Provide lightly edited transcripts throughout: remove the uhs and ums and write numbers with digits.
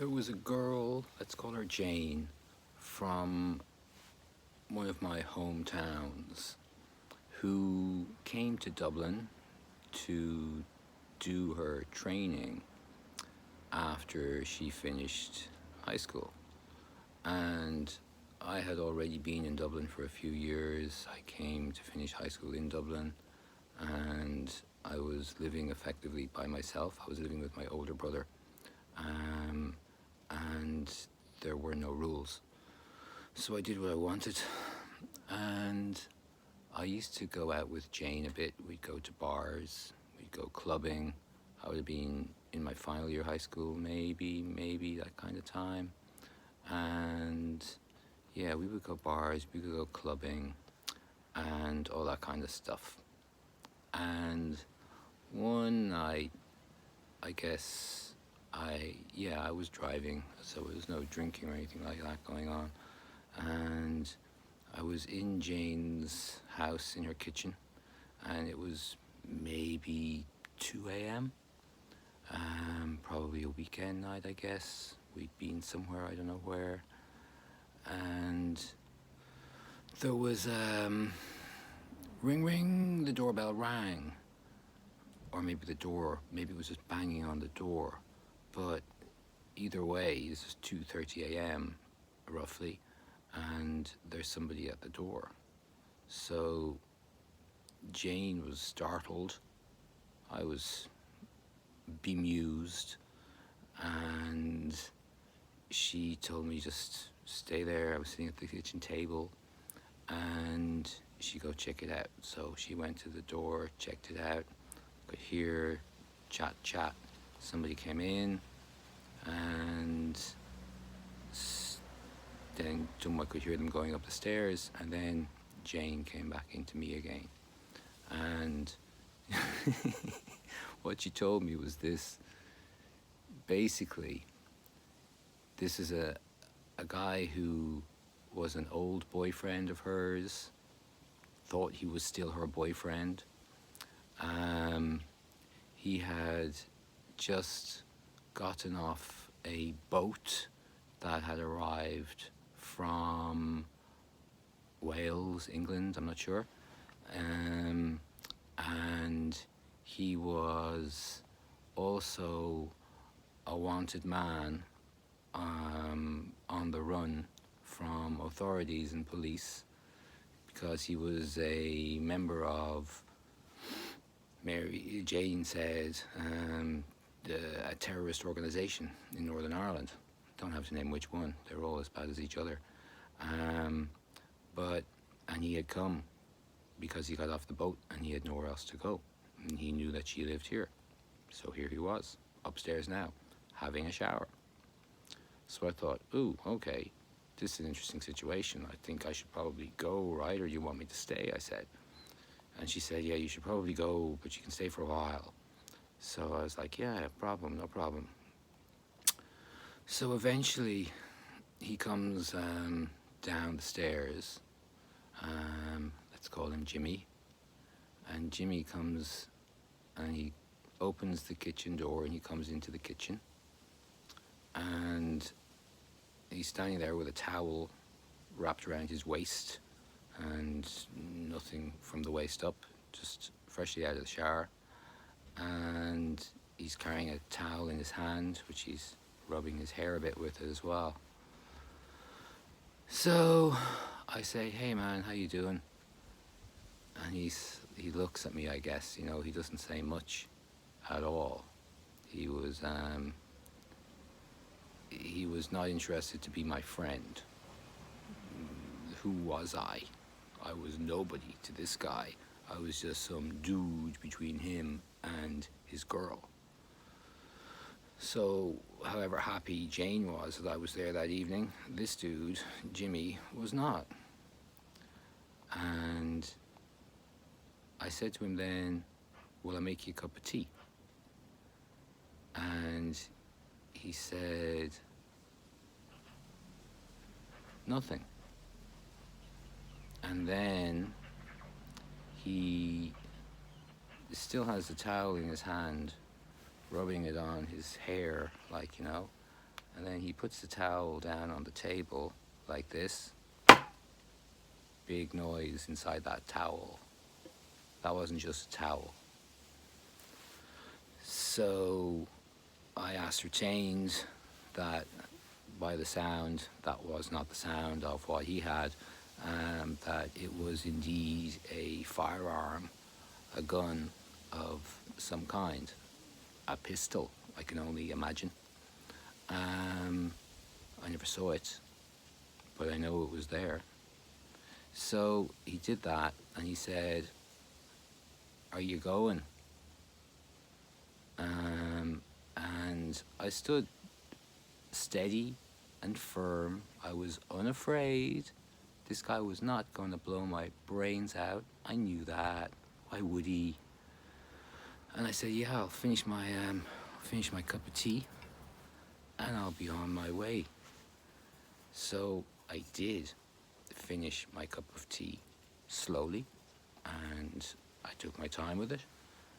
There was a girl, let's call her Jane, from one of my hometowns who came to Dublin to do her training after she finished high school. And I had already been in Dublin for a few years. I came to finish high school in Dublin, and I was living effectively by myself. I was living with my older brother, and there were no rules. So I did what I wanted, and I used to go out with Jane a bit. We'd go to bars, we'd go clubbing. I would have been in my final year of high school, maybe that kind of time. And yeah, we would go bars, we would go clubbing, and all that kind of stuff. And one night, I guess I was driving, so there was no drinking or anything like that going on. And I was in Jane's house in her kitchen, and it was maybe 2 a.m. Probably a weekend night, I guess. We'd been somewhere, I don't know where. And there was ring ring, the doorbell rang. Or maybe maybe it was just banging on the door. But either way, this is 2:30 a.m. roughly, and there's somebody at the door. So Jane was startled. I was bemused, and she told me just stay there. I was sitting at the kitchen table, and she go check it out. So she went to the door, checked it out, could hear chat. Somebody came in, and then I could hear them going up the stairs, and then Jane came back into me again. And what she told me was this. Basically, this is a guy who was an old boyfriend of hers, thought he was still her boyfriend. He had just gotten off a boat that had arrived from Wales, England, I'm not sure. And he was also a wanted man on the run from authorities and police because he was a member of, Mary Jane said, a terrorist organisation in Northern Ireland. Don't have to name which one. They're all as bad as each other. And he had come because he got off the boat and he had nowhere else to go. And he knew that she lived here. So here he was, upstairs now, having a shower. So I thought, ooh, okay, this is an interesting situation. I think I should probably go, right? Or you want me to stay, I said. And she said, yeah, you should probably go, but you can stay for a while. So I was like, yeah, no problem. So eventually he comes down the stairs. Let's call him Jimmy. And Jimmy comes and he opens the kitchen door and he comes into the kitchen. And he's standing there with a towel wrapped around his waist and nothing from the waist up, just freshly out of the shower. And he's carrying a towel in his hand, which he's rubbing his hair a bit with as well. So I say, hey man, how you doing? And he looks at me, I guess, he doesn't say much at all. He was not interested to be my friend. Who was I? I was nobody to this guy. I was just some dude between him and his girl. So, however happy Jane was that I was there that evening, this dude, Jimmy, was not. And I said to him then, will I make you a cup of tea? And he said, nothing. And then he still has the towel in his hand, rubbing it on his hair, And then he puts the towel down on the table like this. Big noise inside that towel. That wasn't just a towel. So I ascertained that by the sound, that was not the sound of what he had, that it was indeed a firearm, a gun of some kind, a pistol, I can only imagine. I never saw it, but I know it was there. So he did that, and he said, "Are you going?" And I stood steady and firm. I was unafraid. This guy was not going to blow my brains out. I knew that. Why would he? And I said, "Yeah, I'll finish my cup of tea, and I'll be on my way." So I did finish my cup of tea slowly, and I took my time with it.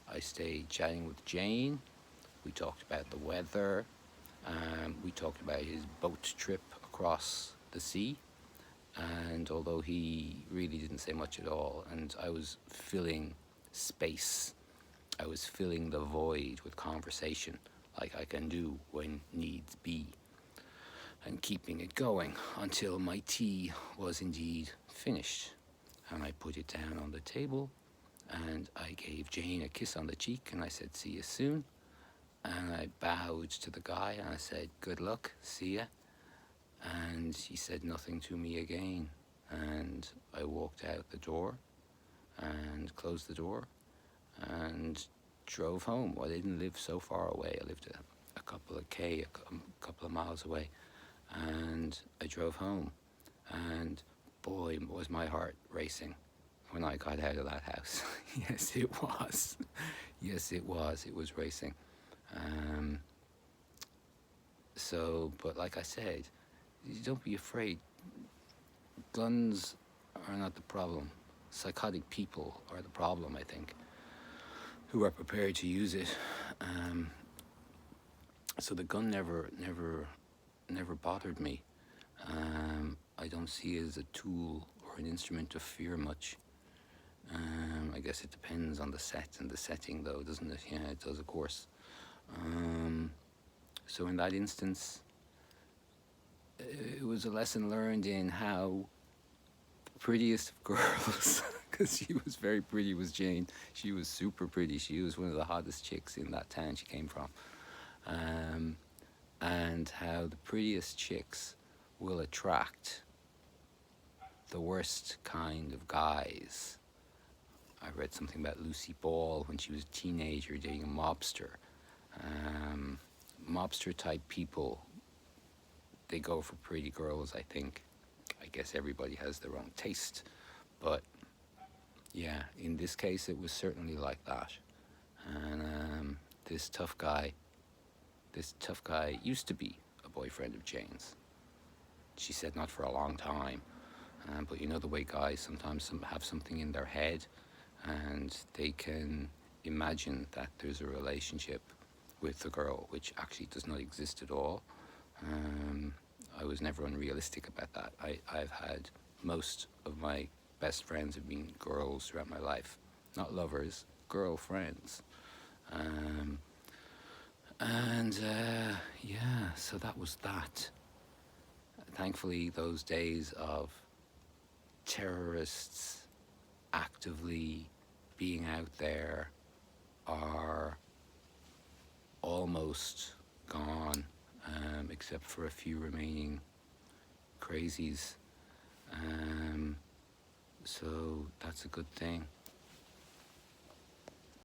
I stayed chatting with Jane. We talked about the weather. We talked about his boat trip across the sea. And although he really didn't say much at all, and I was filling space, I was filling the void with conversation, like I can do when needs be, and keeping it going until my tea was indeed finished. And I put it down on the table, and I gave Jane a kiss on the cheek, and I said, "See you soon." And I bowed to the guy, and I said, "Good luck, see ya." And he said nothing to me again. And I walked out the door and closed the door and drove home. Well, I didn't live so far away. I lived a couple of miles away. And I drove home. And boy, was my heart racing when I got out of that house. Yes, it was. Yes, it was. It was racing. But like I said, don't be afraid. Guns are not the problem. Psychotic people are the problem, I think, who are prepared to use it. So the gun never bothered me. I don't see it as a tool or an instrument of fear much. I guess it depends on the set and the setting, though, doesn't it? Yeah, it does, of course. So in that instance, it was a lesson learned in how the prettiest of girls, because she was very pretty, was Jane. She was super pretty. She was one of the hottest chicks in that town she came from. And how the prettiest chicks will attract the worst kind of guys. I read something about Lucy Ball when she was a teenager dating a mobster. Mobster type people, they go for pretty girls, I think. I guess everybody has their own taste, but yeah, in this case it was certainly like that. And this tough guy used to be a boyfriend of Jane's. She said not for a long time, but you know the way guys sometimes have something in their head and they can imagine that there's a relationship with the girl, which actually does not exist at all. I was never unrealistic about that. I've had most of my best friends have been girls throughout my life. Not lovers, girlfriends. Yeah, so that was that. Thankfully, those days of terrorists actively being out there are almost gone, except for a few remaining crazies. So that's a good thing.